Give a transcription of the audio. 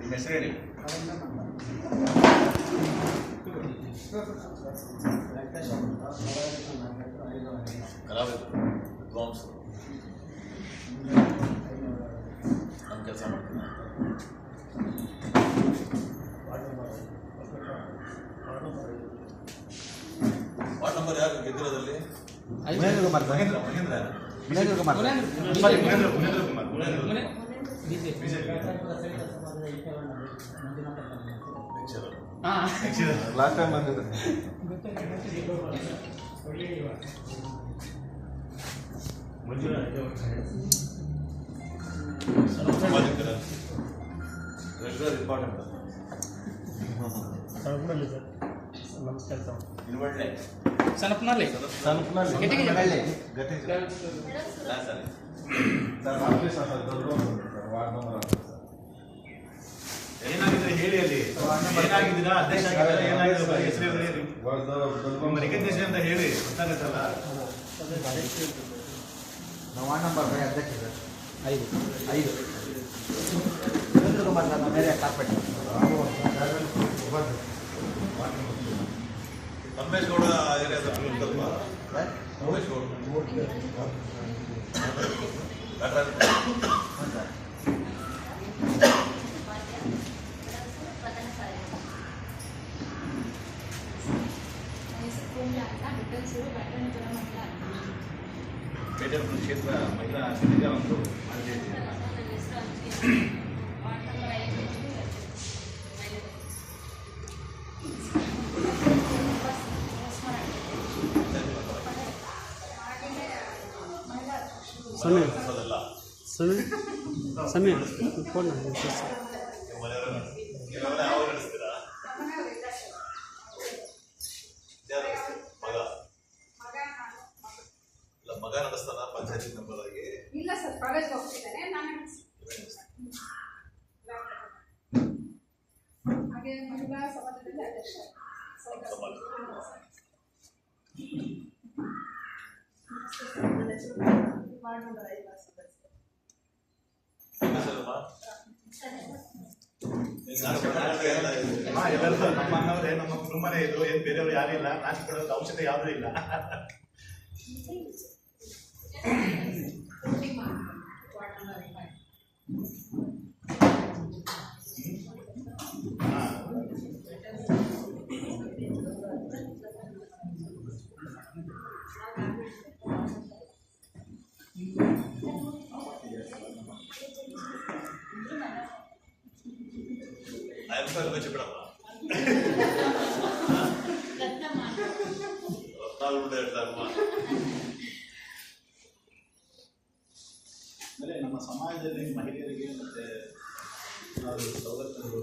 ನಿಮ್ಮ ಹೆಸರು ಹೇಳಿ. ಕಲಾವಿದರು, ವಿದ್ವಾಂಸರು ನಮ್ಮ ಕೆಲಸ ಮಾಡ್ತೀನಿ. ವಾರ್ಡ್ ನಂಬರ್ ಯಾರು ಗೆದ್ದಿರೋದಲ್ಲಿ? ಮಹೇಂದ್ರ ಕುಮಾರ್. ಲಾಸ್ಟ್ ಟೈಮ್ ಬಂದಿದ್ರು. ಇಂಪಾರ್ಟೆಂಟ್ ನಮಸ್ಕಾರ ಸರ್. ಇರುವಳ್ಳೆ ಸನಪನಲ್ಲಿ ಏನಾಗಿದ್ರೆ ಹೇಳಿ. ಅಲ್ಲಿ ಏನಾಗಿದ್ದೀರಾ? ಅಧ್ಯಕ್ಷ ಏನಾಗಿದೆ ಹೆಸರು ಹೇಳಿ. ನಿಮ್ಮ ರೆಕಗ್ನೇಷನ್ ಅಂತ ಹೇಳಿ ಗೊತ್ತಾಗತ್ತಲ್ಲ. ನಾವು ವಾರ್ಡ್ ನಂಬರ್ ಅಧ್ಯಕ್ಷ ಸರ್ 5 ಮಹೇಂದ್ರ ಕುಮಾರ್ ಸರ್. ನಮ್ಮ ಏರಿಯಾ ಕಾರ್ಪೆಟ್ ರಮೇಶ್ ಗೌಡ ಏರಿಯಾದ ರಮೇಶ್ ಗೌಡ ಬೇಟೆಪುರ ಕ್ಷೇತ್ರ ಮಹಿಳಾ ನಿಗಮ ಒಂದು ಸಮಯ ಫೋನ್ ಮಗ ನಡೆಸ್ತಾನ ಪಂಚಾಯತಿ ಮೆಂಬರ್ ಆಗಿ? ಇಲ್ಲ ಸರ್, ಕಾಲೇಜ್ ಹೋಗ್ತಿದ್ದೇನೆ ನಾನು. ಹಾಗೆ ಮಹಿಳಾ ಸಮಾಜದಲ್ಲಿ ಅಧ್ಯಕ್ಷ. ಎಲ್ಲರೂ ನಮ್ಮನ್ನವರೇ, ನಮ್ಮ ಕುಟುಂಬನೇ ಇದು. ಏನ್ ಬೇರೆಯವರು ಯಾರು ಇಲ್ಲ. ನಾಚಿಕೆ ಕೊಡೋದು ಔಷಧ ಯಾವುದೂ ಇಲ್ಲ. ಆಮೇಲೆ ನಮ್ಮ ಸಮಾಜದಲ್ಲಿ ಮಹಿಳೆಯರಿಗೆ ಮತ್ತೆ ಸವಲತ್ತುಗಳು